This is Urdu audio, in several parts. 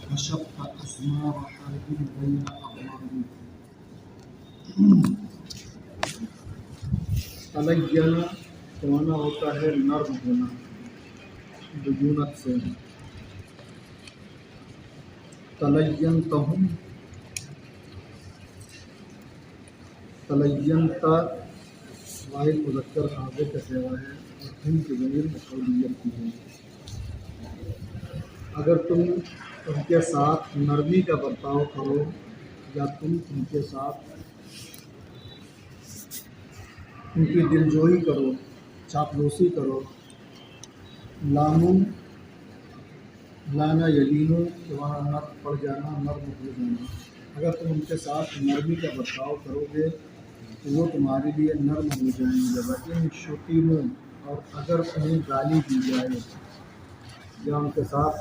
کشفت اسمار حرب بین اغماری. تلین کا معنی ہوتا ہے نرم ہونا لجونت سے. تلینتہم، تلینتا واحد مذکر حاضر کا صیغہ ہے اور ہم کی ضمیر مفعولیت کی ہے. اگر تم ان کے ساتھ نرمی کا برتاؤ کرو یا تم ان کے ساتھ ان کی دلجوئی کرو، چاپلوسی کرو. لانو لانا یلینو کہ وہاں نرم پڑ جانا، نرم ہو جانا. اگر تم ان کے ساتھ نرمی کا برتاؤ کرو گے تو وہ تمہارے لیے نرم ہو جائیں گے. لیکن شتیموں، اور اگر انہیں گالی دی جائے یا ان کے ساتھ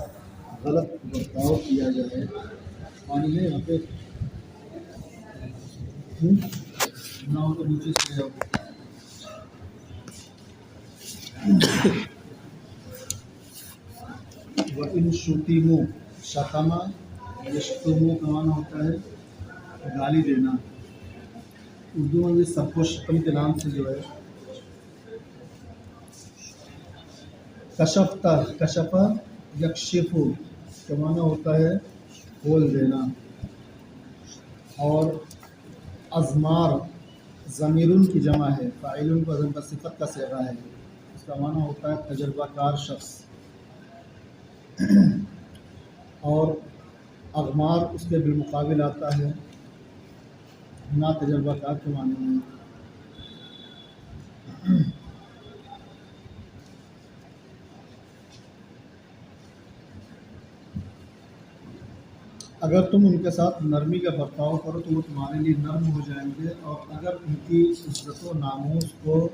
غلط برتاؤ کیا جائے. پانی میں یہاں پہ ناؤ تو نیچے سے جاؤ. وَإِن شُتِمُوا، شتما یشتمو کا معنی ہوتا ہے گالی دینا. اردو میں بھی سب کو شتم کے نام سے جو ہے. کشفتا، کشفا یکشف کا معنی ہوتا ہے کھول دینا. اور ازمار ضمیرن کی جمع ہے، فاعل کو ضمیر کا صفت کا صیغہ ہے. اس کا معنی ہوتا ہے تجربہ کار شخص. اور اغمار اس کے بالمقابل آتا ہے نا تجربہ کار کے معنی میں. اگر تم ان کے ساتھ نرمی کا برتاؤ کرو تو وہ تمہارے لیے نرم ہو جائیں گے. اور اگر ان کی عزت و ناموس کو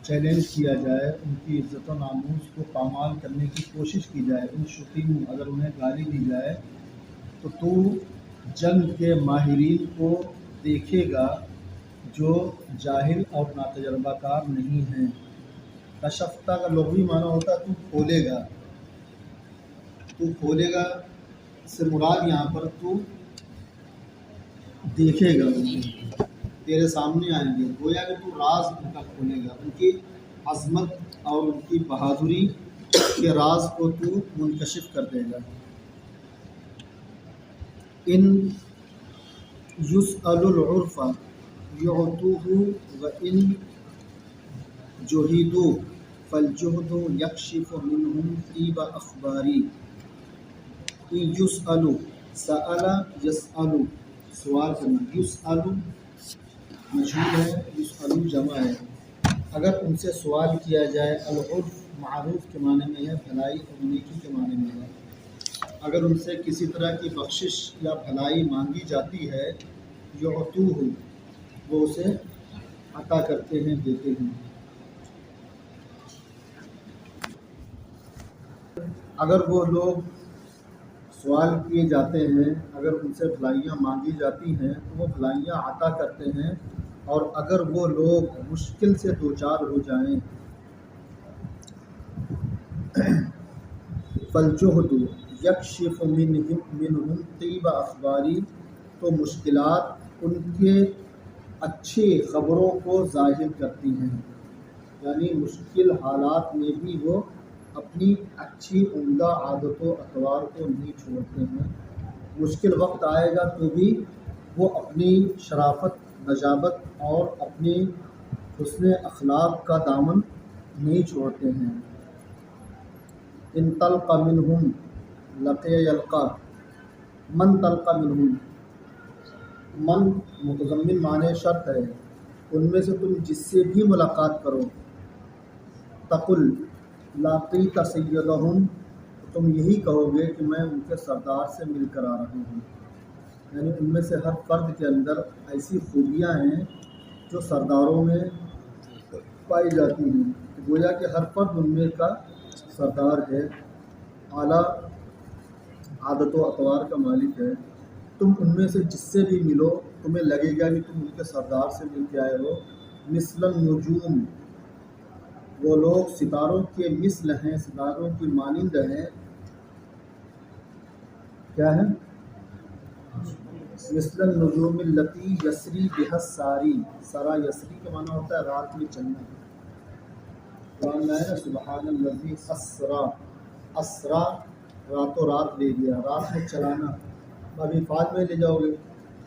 چیلنج کیا جائے، ان کی عزت و ناموس کو پامال کرنے کی کوشش کی جائے، ان شتیموں اگر انہیں گالی دی جائے تو جنگ کے ماہرین کو دیکھے گا جو جاہل اور ناتجربہ کار نہیں ہیں. کشفتہ کا لغوی معنی ہوتا ہے تو کھولے گا. تو کھولے گا سے مراد یہاں پر تو دیکھے گا، تیرے سامنے آئیں گے. گویا کہ تو راز ان کا کھولے گا، ان کی عظمت اور ان کی بہادری کے راز کو تو منکشف کر دے گا. ان یسألوا العرف یعطوہ وان جہدوا فالجہد یکشف منہم طیب اخباری. ان یسألوا، سأل یسأل سوال کرنا، یسأل مشہور ہے، یسأل جمع ہے. اگر ان سے سوال کیا جائے، العرف معروف کے معنی میں ہے، بھلائی اور نیکی کے معنی میں ہے. اگر ان سے کسی طرح کی بخشش یا بھلائی مانگی جاتی ہے، یعطوہ وہ اسے عطا کرتے ہیں، دیتے ہیں. اگر وہ لوگ سوال کیے جاتے ہیں، اگر ان سے بھلائیاں مانگی جاتی ہیں تو وہ بھلائیاں عطا کرتے ہیں. اور اگر وہ لوگ مشکل سے دوچار ہو جائیں، فالجہد یکشف منہم طیب اخباری، تو مشکلات ان کے اچھی خبروں کو ظاہر کرتی ہیں. یعنی مشکل حالات میں بھی وہ اپنی اچھی عمدہ عادت و اطوار کو نہیں چھوڑتے ہیں. مشکل وقت آئے گا تو بھی وہ اپنی شرافت، نجابت اور اپنی حسن اخلاق کا دامن نہیں چھوڑتے ہیں. ان تلق منہم لقی یلقا، من تلق منہم، من متضمن معنی شرط ہے. ان میں سے تم جس سے بھی ملاقات کرو، تقل لاقیت سیدہم، تم یہی کہو گے کہ میں ان کے سردار سے مل کر آ رہا ہوں. یعنی ان میں سے ہر فرد کے اندر ایسی خوبیاں ہیں جو سرداروں میں پائی جاتی ہیں. گویا کہ ہر فرد ان میں کا سردار ہے، اعلیٰ عادت و اطوار کا مالک ہے. تم ان میں سے جس سے بھی ملو تمہیں لگے گا کہ تم ان کے سردار سے مل کے آئے ہو. مثل النجوم، وہ لوگ ستاروں کے مثل ہیں، ستاروں کی مانند ہیں. کیا ہے؟ مثل النجوم التی یسری بها الساری، سرا یسری کے معنی ہوتا ہے رات میں چلنا. قرآن میں ہے نا سبحان الذی اسرا، اسرا راتوں رات لے گیا، رات میں چلانا. ابھی فاض میں لے جاؤ گے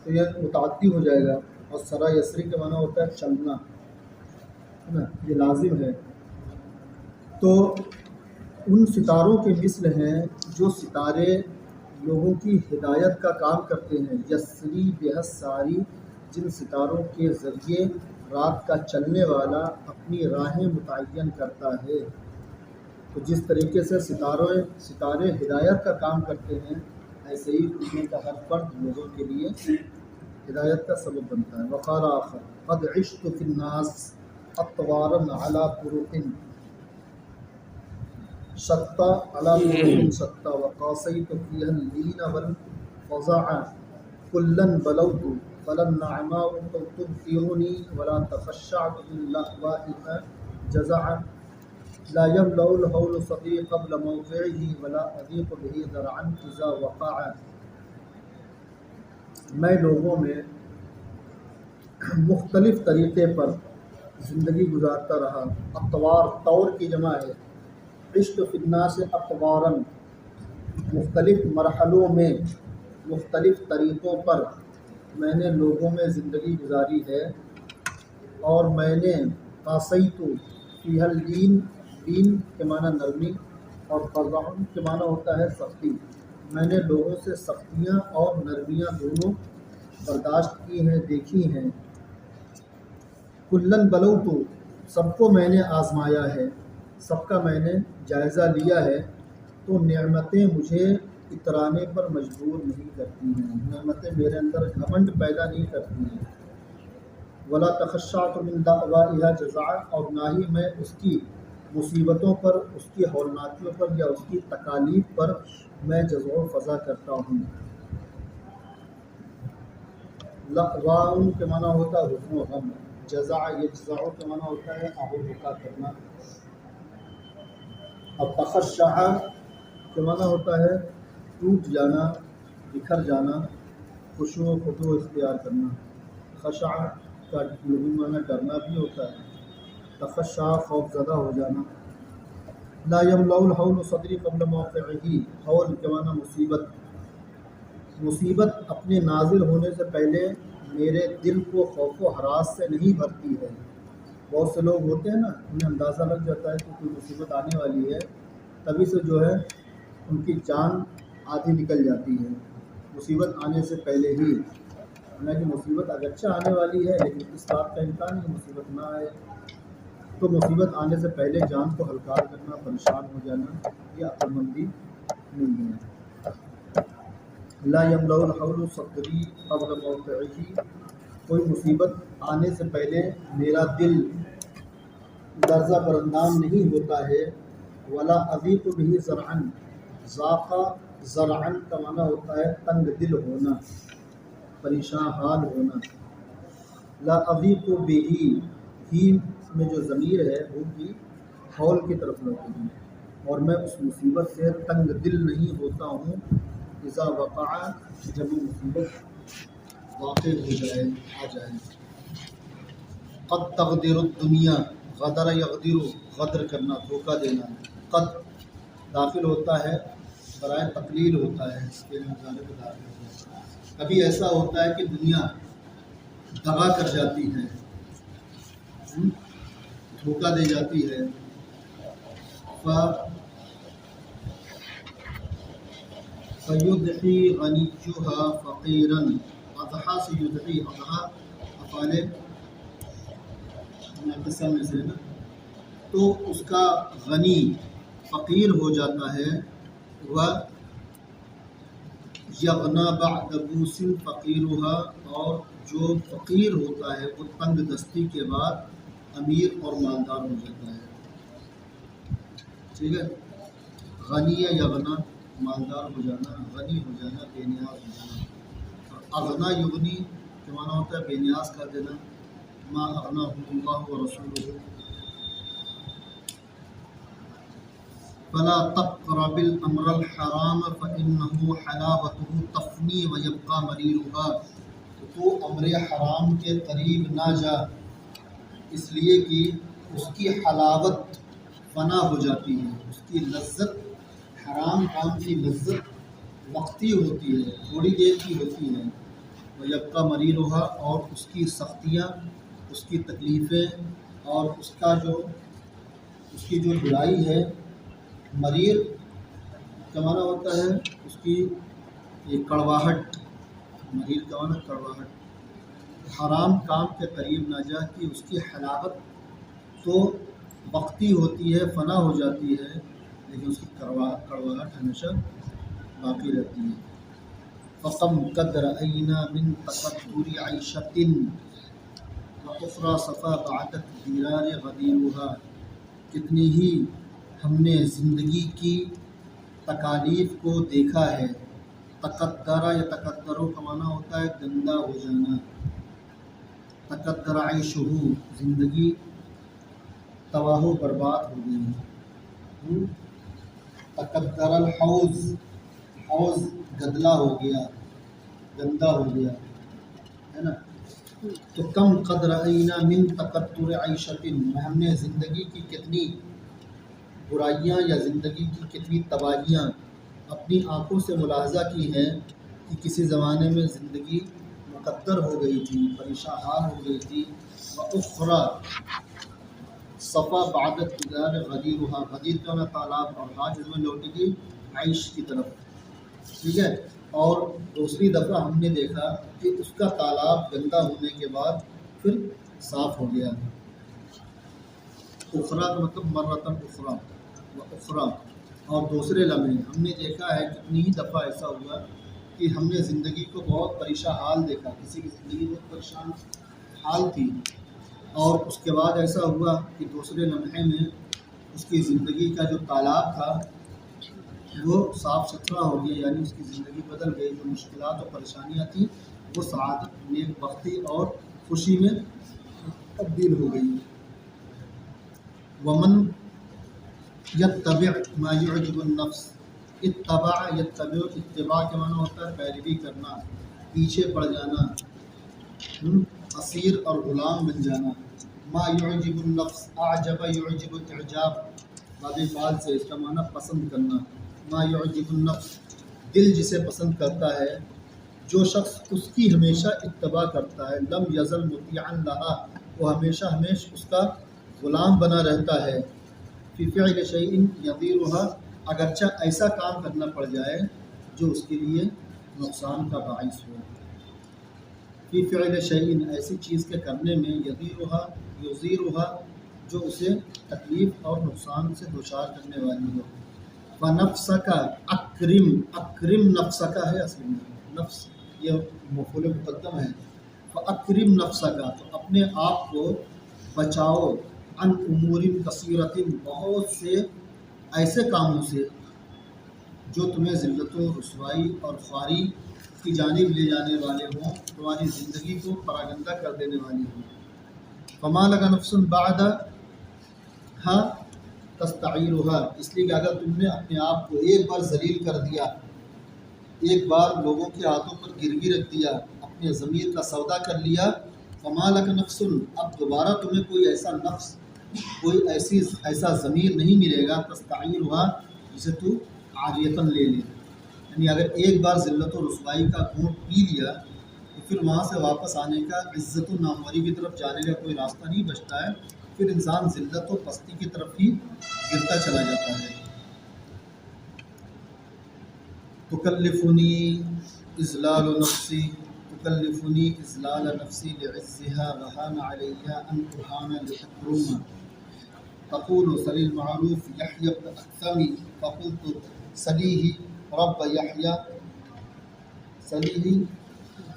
تو یہ متعدی ہو جائے گا، اور سرا یسری کے معنی ہوتا ہے چلنا، ہے نا، یہ لازم ہے. تو ان ستاروں کے مثل ہیں جو ستارے لوگوں کی ہدایت کا کام کرتے ہیں. یسری بہا ساری، جن ستاروں کے ذریعے رات کا چلنے والا اپنی راہیں متعین کرتا ہے. تو جس طریقے سے ستارے ہدایت کا کام کرتے ہیں، ایسے ہی دنیا کا ہر فرد لوگوں کے لیے ہدایت کا سبب بنتا ہے. وقال آخر قد عشت فی الناس اطوارا علی طرق شتى على طرق شتى وقاصيت فيها اللين والفظع كلا بلوت فلم نعماء تبصرني ولا تخشعت من لهوائها جزعا لا يملأ الهول صدري قبل موضعه ولا أضيق به ذرعا إذا وقع. میں لوگوں میں مختلف طریقے پر زندگی گزارتا رہا. اطوار طور کی جمع ہے. عشت فی الناس اطوارا، مختلف مرحلوں میں مختلف طریقوں پر میں نے لوگوں میں زندگی گزاری ہے. اور میں نے قاصیت فیہا اللین، لین کے معنی نرمی، اور فظع کے معنی ہوتا ہے سختی. میں نے لوگوں سے سختیاں اور نرمیاں دونوں برداشت کی ہیں، دیکھی ہیں. کلن بلوت، سب کو میں نے آزمایا ہے، سب کا میں نے جائزہ لیا ہے. تو نعمتیں مجھے اترانے پر مجبور نہیں کرتی ہیں، نعمتیں میرے اندر گھمنڈ پیدا نہیں کرتی ہیں. ولا تخشعت من دعوائها جزعا، اور نہ ہی میں اس کی مصیبتوں پر، اس کی ہولناکیوں پر یا اس کی تکالیف پر میں جزع و فضا کرتا ہوں. لأواء کے معنی ہوتا ہے حزن و غم. جزع یجزع کے معنی ہوتا ہے آہ و بکا کرنا. اور تخشع کے معنی ہوتا ہے ٹوٹ جانا، بکھر جانا، خشوع و خضوع اختیار کرنا. خشع کا لغوی معنی ڈرنا بھی ہوتا ہے. تخشع خوف زدہ ہو جانا. لا یملأ الہول صدری قبل موقعہ، ہول کے معنی مصیبت. مصیبت اپنے نازل ہونے سے پہلے میرے دل کو خوف و ہراس سے نہیں بھرتی ہے. بہت سے لوگ ہوتے ہیں نا، انہیں اندازہ لگ جاتا ہے کہ کوئی مصیبت آنے والی ہے، تبھی سے جو ہے ان کی جان آدھی نکل جاتی ہے مصیبت آنے سے پہلے ہی. حالانکہ مصیبت اگرچہ آنے والی ہے لیکن اس بات کا امکان ہے مصیبت نہ آئے. تو مصیبت آنے سے پہلے جان کو ہلکار کرنا، پریشان ہو جانا، یہ عقل مندی نہیں ہے. لا یملأ الحول صدری قبل موقعہ، کوئی مصیبت آنے سے پہلے میرا دل درزہ برندام نہیں ہوتا ہے. ولا اضیق به ذرعا، ذاق ذرعا کا معنی ہوتا ہے تنگ دل ہونا، پریشان حال ہونا. لا اضیق به، ہی میں جو ضمیر ہے وہ بھی حول کی طرف لوٹے گی. اور میں اس مصیبت سے تنگ دل نہیں ہوتا ہوں. اذا وقع، جب وہ مصیبت واقع ہو جائے، آ جائے. قد تغدر الدنیا، غدر یغدر، غدر کرنا، دھوکہ دینا. قد داخل ہوتا ہے برائے تقلیل ہوتا ہے، اس کے مظاہرے میں داخل ہوتا ہے. کبھی ایسا ہوتا ہے کہ دنیا دغا کر جاتی ہے، دھوکہ دے جاتی ہے. فَيُدْعِي غَنِيُّهَا فَقِيرًا، اضحیٰ سے یدعی، اضحیٰ افعال ناقصہ میں سے نا، تو اس کا غنی فقیر ہو جاتا ہے. وَيَغْنَى بَعْدَ بُوسٍ فَقِيرُهَا، اور جو فقیر ہوتا ہے وہ تنگ دستی کے بعد امیر اور مالدار ہو جاتا ہے. ٹھیک ہے. غنی یغنا، مالدار ہو جانا، غنی ہو جانا، بے نیاز ہو جانا. اور اغنا یغنی کے معنی ہوتا ہے بے نیاز کر دینا. ما اغناہ اللہ و رسولہ. فلا تقرب الامر الحرام فانه حلاوته تفنی ويبقى مريرها، تو امر حرام کے قریب نہ جا، اس لیے کہ اس کی حلاوت فنا ہو جاتی ہے، اس کی لذت، حرام کام کی لذت وقتی ہوتی ہے، تھوڑی دیر کی ہوتی ہے، ويبقى مريرها، اور اس کی سختیاں، اس کی تکلیفیں اور اس کی جو برائی ہے، مریر کا معنی ہوتا ہے اس کی یہ کڑواہٹ، مریر کا معنی کڑواہٹ، حرام کام کے قریب نہ جا کہ اس کی حلاوت تو وقتی ہوتی ہے، فنا ہو جاتی ہے، لیکن اس کی کڑواہٹ ہمیشہ باقی رہتی ہے۔ فَقَمْ قَدْ رَأَيْنَا مِنْ تَقَدُّرِ عَيْشَةٍ وَأُخْرَى صَفَا بَعَدَتْ دِرَارِ غَدِيرُهَا، کتنی ہی ہم نے زندگی کی تکالیف کو دیکھا ہے۔ تقدرہ یا تقدروں کا معنی ہوتا ہے گندہ ہو جانا، تقدر عیشہ، زندگی تباہ و برباد ہو گئی۔ تقدر الحوض، حوض گدلا ہو گیا، گندا ہو گیا، ہے نا۔ تو کم قدر اینا من تقدر عیشۃ، ہم نے زندگی کی کتنی برائیاں یا زندگی کی کتنی تباہیاں اپنی آنکھوں سے ملاحظہ کی ہیں کہ کسی زمانے میں زندگی مقدر ہو گئی تھی، پریشان حال ہو گئی تھی۔ وَأُخْرَى صفا بعدت دار غدیرها، غدیر کا نا تالاب، اور ہاتھ اس میں لوٹے گی عیش کی طرف، ٹھیک ہے۔ اور دوسری دفعہ ہم نے دیکھا کہ اس کا تالاب گندا ہونے کے بعد پھر صاف ہو گیا۔ اخرا کا مطلب مرتن اخرا، و اخرا، اور دوسرے لمحے ہم نے دیکھا ہے کتنی ہی دفعہ ایسا ہوا کہ ہم نے زندگی کو بہت پریشان حال دیکھا، کسی کی زندگی بہت پریشان حال تھی، اور اس کے بعد ایسا ہوا کہ دوسرے لمحے میں اس کی زندگی کا جو تالاب تھا وہ صاف ستھرا ہو گیا، یعنی اس کی زندگی بدل گئی، جو مشکلات اور پریشانیاں تھیں وہ سعادت، نیک بختی اور خوشی میں تبدیل ہو گئی۔ ومن یتبع ما یعجب النفس، اتبع یتبع، اتباع کے معنی ہوتا ہے پیروی کرنا، پیچھے پڑ جانا، اسیر اور غلام بن جانا۔ ما یعجب النفس، اعجب یعجب اعجاب، باب فعل سے، اس کا معنی پسند کرنا۔ ما یعجب النفس، دل جسے پسند کرتا ہے، جو شخص اس کی ہمیشہ اتباع کرتا ہے، لم یزل مطیعا لہا، وہ ہمیشہ اس کا غلام بنا رہتا ہے۔ فی فعل شیء یضیرها، اگرچہ ایسا کام کرنا پڑ جائے جو اس کے لیے نقصان کا باعث ہو۔ فی فعل شیء، ایسی چیز کے کرنے میں، یضیرها، جو اسے تکلیف اور نقصان سے دوچار کرنے والی ہو۔ فنفسک اکرم، اکرم نفسک ہے اصل میں، نفس یہ مفعول مقدم ہے۔ فاکرم نفسک، تو اپنے آپ کو بچاؤ، عن امور کثیرۃ، بہت سے ایسے کاموں سے جو تمہیں ذلت و رسوائی اور خواری کی جانب لے جانے والے ہوں، تمہاری زندگی کو پراگندہ کر دینے والی ہوں۔ فما لک نفس بعدھا تستعیرها، اس لیے کہ اگر تم نے اپنے آپ کو ایک بار ذلیل کر دیا، ایک بار لوگوں کے ہاتھوں پر گروی رکھ دیا، اپنے ضمیر کا سودا کر لیا، فما لک نفس، اب دوبارہ تمہیں کوئی ایسا نفس، کوئی ایسا ضمیر نہیں ملے گا، تستعیرها، جسے تو عاریتاً لے لے، یعنی اگر ایک بار ذلت و رسوائی کا گھونٹ پی لیا تو پھر وہاں سے واپس آنے کا، عزت و ناموری کی طرف جانے کا کوئی راستہ نہیں بچتا ہے، پھر انسان ذلت و پستی کی طرف ہی گرتا چلا جاتا ہے۔ تکلفنی اذلال نفسی، تکلفنی اذلال نفسی لعزها وهان علی ان اهان لأکرم، تقول سلی المعروف یحیی بن اکثم، فقلت سلیہ رب یحیی،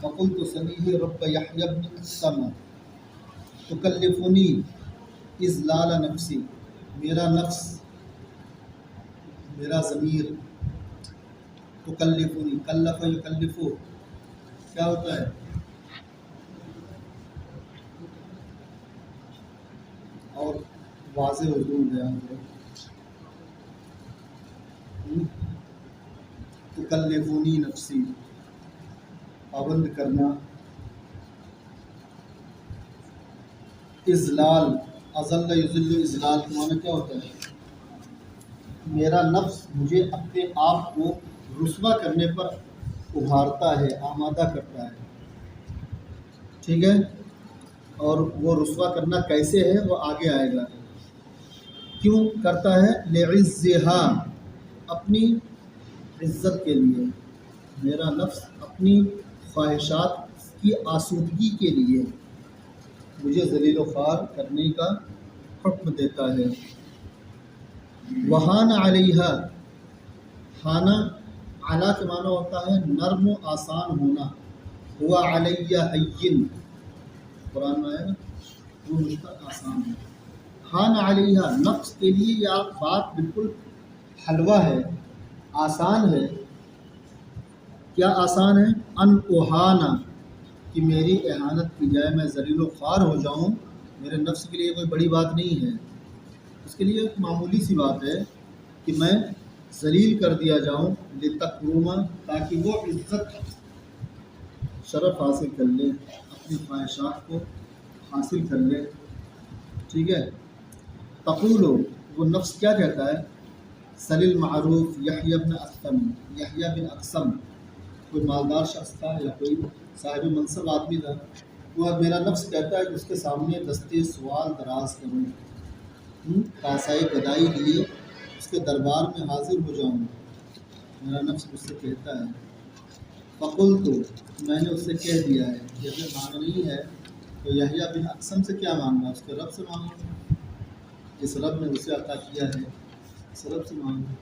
فقلت سلیہ رب یحیی بن اکثم۔ تکلفنی اذلال نفسی، میرا نفس، میرا ضمیر، تکلفنی، کلف یکلفو، کیا ہوتا ہے؟ اور واضح اردو میں بیان کرو۔ تکلفونی نفسی، پابند کرنا. اذلال، اذل یذل اذلال کا معنی کیا ہوتا ہے؟ میرا نفس مجھے اپنے آپ کو رسوا کرنے پر ابھارتا ہے، آمادہ کرتا ہے. ٹھیک ہے، اور وہ رسوا کرنا کیسے ہے وہ آگے آئے گا. کیوں کرتا ہے؟ لعزھا، اپنی عزت کے لیے. میرا نفس اپنی خواہشات کی آسودگی کے لیے مجھے ذلیل و خوار کرنے کا حکم دیتا ہے. وہان علیہا، ہانا اعلیٰ کے معنی ہوتا ہے نرم و آسان ہونا. ہوا علیہ ہین، قرآن میں آیا نا، وہ مجھ پر آسان ہے. ہان علیہ، نفس کے لیے یہ بات بالکل حلوہ ہے، آسان ہے. کیا آسان ہے؟ ان اوہانا، کہ میری اہانت کی جائے، میں ذلیل و خوار ہو جاؤں. میرے نفس کے لیے کوئی بڑی بات نہیں ہے، اس کے لیے ایک معمولی سی بات ہے کہ میں ذلیل کر دیا جاؤں. لتکروما، تاکہ وہ عزت شرف حاصل کر لے، اپنی خواہشات کو حاصل کر لے. ٹھیک ہے. تقولو، وہ نفس کیا کہتا ہے؟ سل المعروف یحییٰ بن اقسم، یحییٰ بن اقسم کوئی مالدار شخص تھا یا کوئی صاحب منصب آدمی تھا. وہ میرا نفس کہتا ہے کہ اس کے سامنے دستے سوال دراز کروں، کاسائے گدائی لیے اس کے دربار میں حاضر ہو جاؤں. میرا نفس مجھ سے کہتا ہے. فقلت، میں نے اس سے کہہ دیا ہے کہ اگر مانگنی ہے تو یحییٰ بن اقسم سے کیا مانگنا، اس کے رب سے مانگو. جس رب نے اسے عطا کیا ہے اس رب سے مانگو.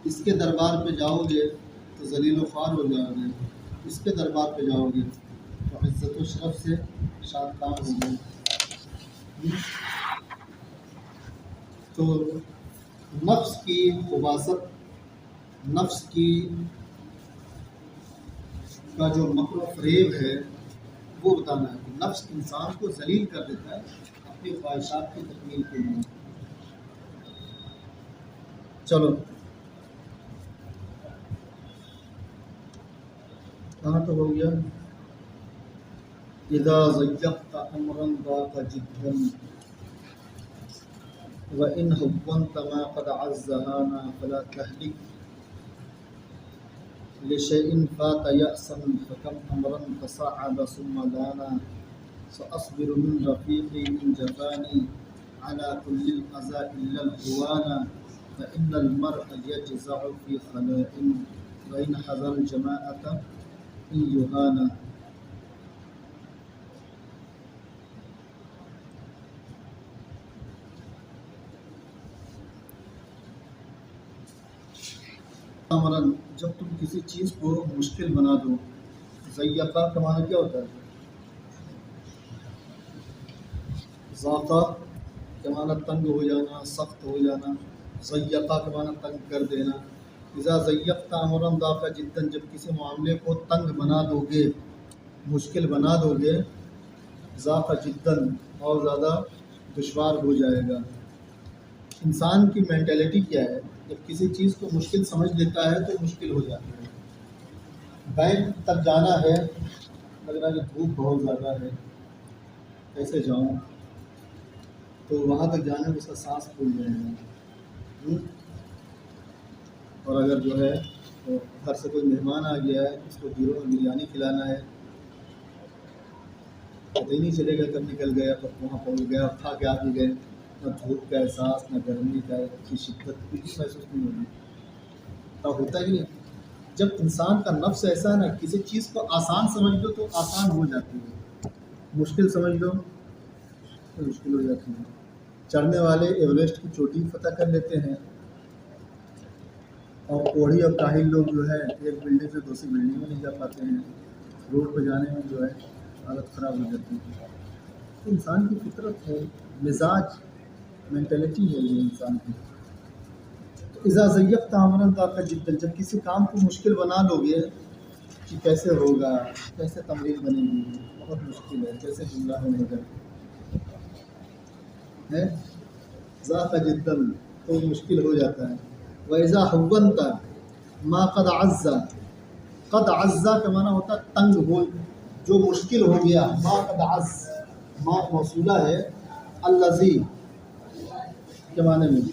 اس کے دربار پہ جاؤ گے تو ذلیل و خوار ہو جاؤ گے، اس کے دربار پہ جاؤ گے تو عزت و شرف سے شادکام ہو گے. تو نفس کی خباثت، نفس کی کا جو مکر و فریب ہے وہ بتانا ہے کہ نفس انسان کو ذلیل کر دیتا ہے اپنی خواہشات کی تکمیل کے لیے. چلو کہاں تو ہو گیا؟ اذا ضيقت امرا ضاق جدا وان هونت ما قد عزهانا فلا تهلك لشيء فات يأسا فكم امرا تصعب ثم دانا سأصبر من رفيقي من جفاني على كل الأذى إلا الهوانا فإن المرء يجزع في خلاء وإن حذر الجماعة إن يهانا. امرن، جب تم کسی چیز کو مشکل بنا دو. ضیقہ کا معنی کیا ہوتا ہے؟ ذاقہ کا معنی تنگ ہو جانا، سخت ہو جانا. ضیقہ کا معنی تنگ کر دینا. اذا ضیقت امرا ضاق جدا، جب کسی معاملے کو تنگ بنا دو گے، مشکل بنا دو گے. ضاق جدا، اور زیادہ دشوار ہو جائے گا. انسان کی مینٹلٹی کیا ہے؟ جب کسی چیز کو مشکل سمجھ لیتا ہے تو مشکل ہو جاتی ہے. بینک تک جانا ہے، لگ رہا ہے کہ دھوپ بہت زیادہ ہے، کیسے جاؤں؟ تو وہاں تک جانے میں اس کا سانس پھول جائے گا. اور اگر جو ہے تو گھر سے کوئی مہمان آ گیا ہے، اس کو بریانی کھلانا ہے، پتہ ہی نہیں چلے گا کب نکل گیا، کب وہاں پہنچ گیا، کھا کے آ بھی گئے. نہ دھوپ کا احساس، نہ گرمی کا کی شدت کچھ محسوس نہیں ہوگی. تب ہوتا ہی نہیں. جب انسان کا نفس ایسا ہے نا، کسی چیز کو آسان سمجھ لو تو آسان ہو جاتی ہے، مشکل سمجھ لو تو مشکل ہو جاتی ہے. چڑھنے والے ایوریسٹ کی چوٹی فتح کر لیتے ہیں، اور کوڑھی اور کاہل لوگ جو ہے ایک بلڈنگ سے دوسری بلڈنگ میں نہیں جا پاتے ہیں. روڈ پہ جانے میں جو ہے حالت خراب ہو جاتی ہے. انسان کی فطرت ہے، مزاج، مینٹلٹی ہے یہ انسان کی. اذا ضیقت امرا ضاق جدا، جب کسی کام کو مشکل بنا لو گے کہ کیسے ہوگا، کیسے تمرین بنے گی، بہت مشکل ہے، کیسے جملہ ہونے گا ہے. ضاق جدا تو مشکل ہو جاتا ہے. وَإِذَا حُوَّنْتَ مَا قَدْ عَزَّ، قد عزّہ کا معنی ہوتا ہے تنگ ہو، جو مشکل ہو گیا. ما قد عز، ما موصولہ ہے الذی کے معنی میں.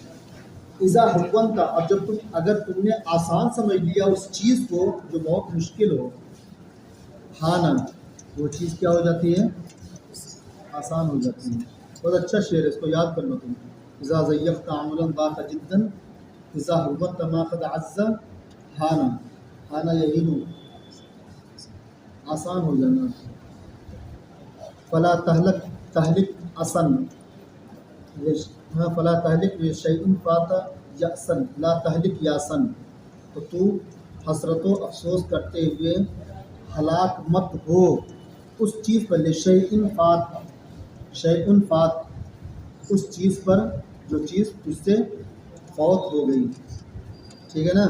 اذا حُوَّنْتَ، اب جب اگر تم نے آسان سمجھ لیا اس چیز کو جو بہت مشکل ہو، ہانا، وہ چیز کیا ہو جاتی ہے؟ آسان ہو جاتی ہے. بہت اچھا شعر ہے، اس کو یاد کر لو تم. اذا ضیقت عمرا ضاق جدا اذا حُوَّنْتَ ما قد عز ہانا، ہانا یہین، آسان ہو جانا. فلا تہلک اسن، فلا تہلک شیئن فات یأسن، لا تہلک یاسن، تو حسرت و افسوس کرتے ہوئے ہلاک مت ہو اس چیز پر. شیئن فات، شیئن فات، اس چیز پر جو چیز تجھ سے فوت ہو گئی. ٹھیک ہے نا،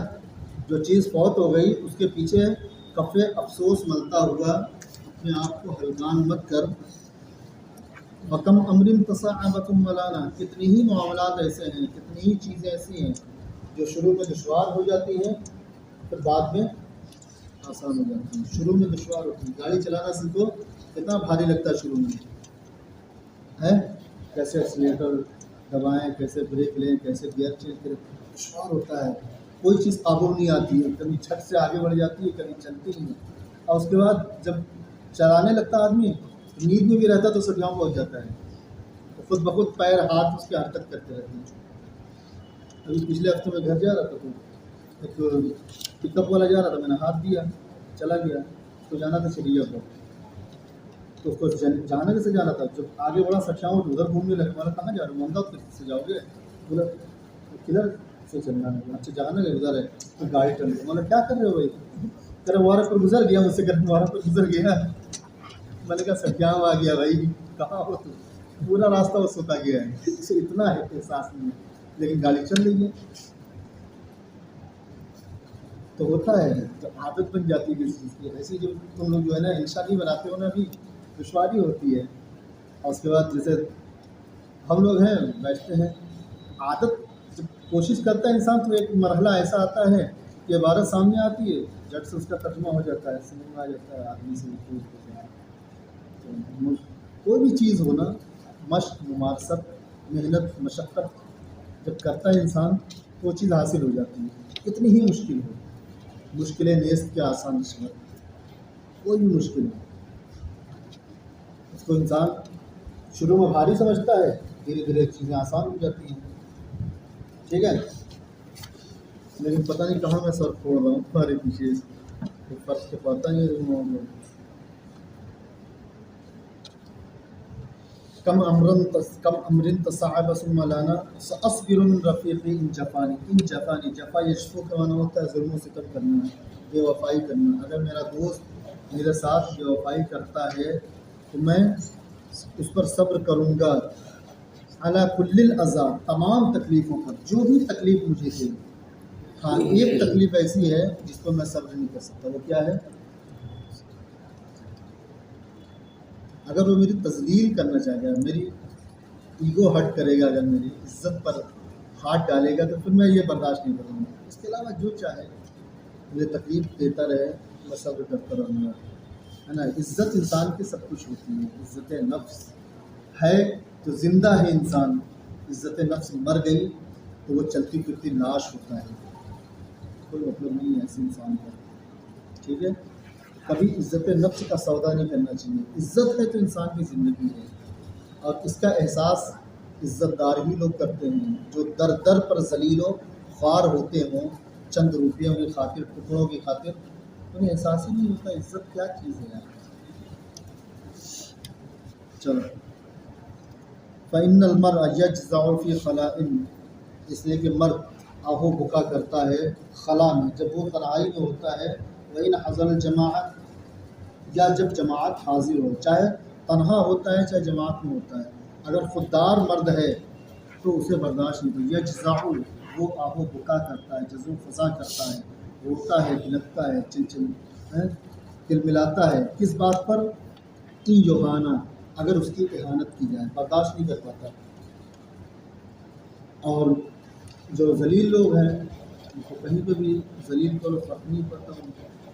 جو چیز فوت ہو گئی اس کے پیچھے کفِ افسوس ملتا ہوا اپنے آپ کو ہلکان مت کر. وَكَمْ أَمْرٍ تَصَعَّبَكُمْ مَلَانَا، کتنی ہی معاملات ایسے ہیں، کتنی ہی چیزیں ایسی ہیں جو شروع میں دشوار ہو جاتی ہیں پھر بعد میں آسان ہو جاتی ہیں. شروع میں دشوار ہوتی ہے. گاڑی چلانا سیکھو، کتنا بھاری لگتا ہے شروع میں، ہے کیسے ایکسیلیٹر دبائیں، کیسے بریک لیں، کیسے گیئر چینج کریں، دشوار ہوتا ہے. کوئی چیز قابو نہیں آتی ہے، کبھی چھت سے آگے بڑھ جاتی ہے، کبھی چلتی نہیں ہے. اور اس کے بعد جب چلانے لگتا آدمی، نیند میں بھی رہتا تو سر گاؤں پہنچ جاتا ہے، تو خود بخود پیر ہاتھ اس کی حرکت کرتے رہتے ہیں. ابھی پچھلے ہفتے میں گھر جا رہا تھا تو ایک پک اپ والا جا رہا تھا، میں نے ہاتھ دیا، چلا گیا. اس کو جانا تھا چڑیا کو، تو اس کو جانا کیسے جانا تھا. جب آگے بڑا سچاؤں تو ادھر گھومنے لگا. مانا کہاں جا رہا ہوں؟ احمد سے جاؤ گے؟ بولا کدھر سے چلنا ہے؟ اچھا جانا ہے ادھر ہے. تو گاڑی ٹل گئی. مانا کیا کر رہے ہو بھائی؟ کرے وہاں پر گزر گیا، مجھ سے کر وہاں پر گزر گیا. میں نے کہا سچاؤں آ گیا بھائی، کہاں ہو تو؟ پورا راستہ وہ سوتا گیا ہے، اسے اتنا ہے احساس نہیں ہے، لیکن گاڑی چل رہی ہے. تو ہوتا ہے جب عادت بن جاتی ہے کسی چیز کی. ایسی جب تم لوگ جو ہے نا انشاء نہیں بناتے ہو نا، ابھی دشواری ہوتی ہے. اور اس کے بعد جیسے ہم لوگ ہیں بیٹھتے ہیں، عادت جب کوشش کرتا ہے انسان تو ایک مرحلہ ایسا آتا ہے کہ عبارت سامنے آتی ہے، جٹ سے اس کا ترجمہ ہو جاتا ہے، سمجھ میں آ جاتا ہے آدمی سے. تو کوئی بھی چیز ہونا، مشق، ممارست، محنت، مشقت جب کرتا ہے انسان تو وہ چیز حاصل ہو جاتی ہے. کتنی ہی مشکل ہو، مشکلیں نیست کے آسان نسبت، کوئی بھی مشکل ہو اس کو انسان شروع میں بھاری سمجھتا ہے، دھیرے دھیرے چیزیں آسان ہو جاتی ہیں. ٹھیک ہے، لیکن پتہ نہیں کہاں میں سر کھوڑ رہا ہوں تمہارے پیچھے، فرق تو پاتا نہیں. کم امرن تصعب ثم لانا ساصبر من رفیقی ان جفانی. ان جفانی، جفا یشفو کا معنی ہوتا ہے ظلم و ستم کرنا، بے وفائی کرنا. اگر میرا دوست میرے ساتھ بے وفائی کرتا ہے تو میں اس پر صبر کروں گا. علی کل الاذی، تمام تکلیفوں پر، جو بھی تکلیف مجھے دے. ہاں ایک تکلیف ایسی ہے جس پر میں صبر نہیں کر سکتا، وہ کیا ہے؟ اگر وہ میری تذلیل کرنا چاہے گا، میری ایگو ہرٹ کرے گا، اگر میری عزت پر ہاتھ ڈالے گا تو پھر میں یہ برداشت نہیں کروں گا. اس کے علاوہ جو چاہے مجھے تکلیف دیتا رہے، میں صبر کرتا رہوں گا، ہے نا. عزت انسان کی سب کچھ ہوتی ہے. عزت نفس ہے تو زندہ ہے انسان، عزت نفس مر گئی تو وہ چلتی پھرتی لاش ہوتا ہے. کوئی مطلب نہیں ہے ایسے انسان کا. ٹھیک ہے، کبھی عزت نفس کا سودا نہیں کرنا چاہیے. عزت ہے تو انسان کی زندگی ہے، اور اس کا احساس عزت دار ہی لوگ کرتے ہیں جو در در پر ذلیل و خوار ہوتے ہوں چند روپیوں کی خاطر، ٹکڑوں کی خاطر. انہیں احساس ہی نہیں ہوتا عزت کیا چیز ہے یار. چلو، فإن المرء يجزع في خلاء، اس لیے کہ مرد آہو بکا کرتا ہے خلا میں، جب وہ تنہائی میں ہوتا ہے. وإن حضر الجماعت، یا جب جماعت حاضر ہو، چاہے تنہا ہوتا ہے چاہے جماعت میں ہوتا ہے. اگر خوددار مرد ہے تو اسے برداشت نہیں ہوتی. یجزع، وہ آہو بکا کرتا ہے، جزو فضا کرتا ہے، روتا ہے، بلکتا ہے، کلملاتا ہے. کس بات پر؟ ان یوہانا، اگر اس کی اہانت کی جائے، برداشت نہیں کر پاتا. اور جو ذلیل لوگ ہیں ان کو کہیں پہ بھی ذلیل کرو، فرق نہیں پڑتا ان کو۔